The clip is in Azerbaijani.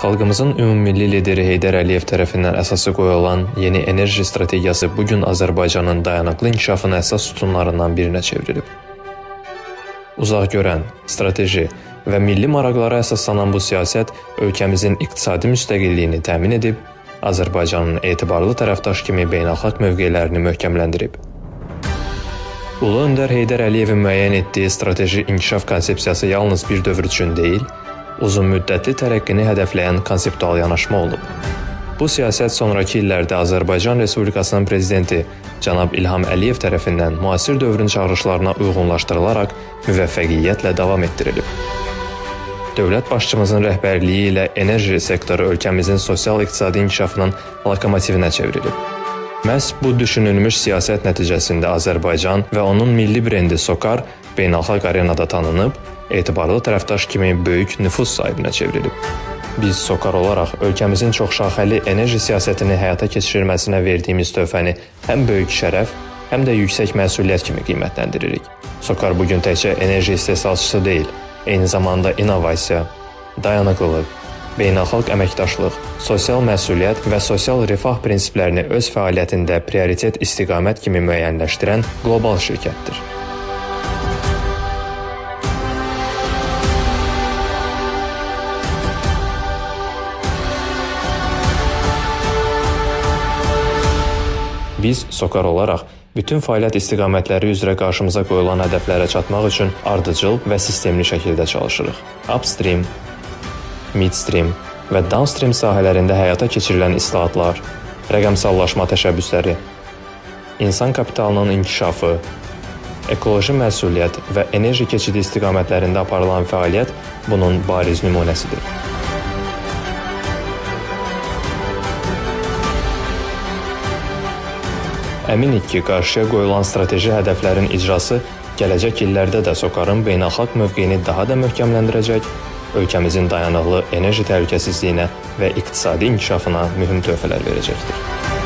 Xalqımızın ümummilli lideri Heydər Əliyev tərəfindən əsası qoyulan yeni enerji strategiyası bugün Azərbaycanın dayanıqlı inkişafının əsas sütunlarından birinə çevrilib. Uzaqgörən, strateji və milli maraqlara əsaslanan bu siyasət ölkəmizin iqtisadi müstəqilliyini təmin edib, Azərbaycanın etibarlı tərəfdaş kimi beynəlxalq mövqelərini möhkəmləndirib. Ulu öndər Heydər Əliyevin müəyyən etdiyi strateji inkişaf konsepsiyası yalnız bir dövr üçün deyil, uzun müddətli tərəqqini hədəfləyən konseptual yanaşma olub. Bu siyasət sonrakı illərdə Azərbaycan Respublikasının prezidenti cənab İlham Əliyev tərəfindən müasir dövrün çağırışlarına uyğunlaşdırılaraq müvəffəqiyyətlə davam etdirilib. Dövlət başçımızın rəhbərliyi ilə enerji sektoru ölkəmizin sosial-iqtisadi inkişafının lokomotivinə çevrilib. Məhz bu düşünülmüş siyasət nəticəsində Azərbaycan və onun milli brendi SOCAR beynəlxalq arenada tanınıb, etibarlı tərəfdaş kimi böyük nüfuz sahibinə çevrilib. Biz SOCAR olaraq ölkəmizin çoxşaxəli enerji siyasətini həyata keçirilməsinə verdiyimiz töhfəni həm böyük şərəf, həm də yüksək məsuliyyət kimi qiymətləndiririk. SOCAR bugün təkcə enerji istehsalçısı deyil, eyni zamanda innovasiya, dayanıqlılıq, beynəlxalq əməkdaşlıq, sosial məsuliyyət və sosial rifah prinsiplərini öz fəaliyyətində prioritet istiqamət kimi müəyyənləşdirən qlobal şirkətdir. Biz SOCAR olaraq bütün fəaliyyət istiqamətləri üzrə qarşımıza qoyulan hədəflərə çatmaq üçün ardıcıl və sistemli şəkildə çalışırıq. Upstream, midstream və downstream sahələrində həyata keçirilən islahatlar, rəqəmsallaşma təşəbbüsləri, insan kapitalının inkişafı, ekoloji məsuliyyət və enerji keçidi istiqamətlərində aparılan fəaliyyət bunun bariz nümunəsidir. Əminik ki, qarşıya qoyulan strateji hədəflərin icrası gələcək illərdə də SOCAR-ın beynəlxalq mövqeyini daha da möhkəmləndirəcək, ölkəmizin dayanıqlı enerji təhlükəsizliyinə və iqtisadi inkişafına mühüm töhfələr verəcəkdir.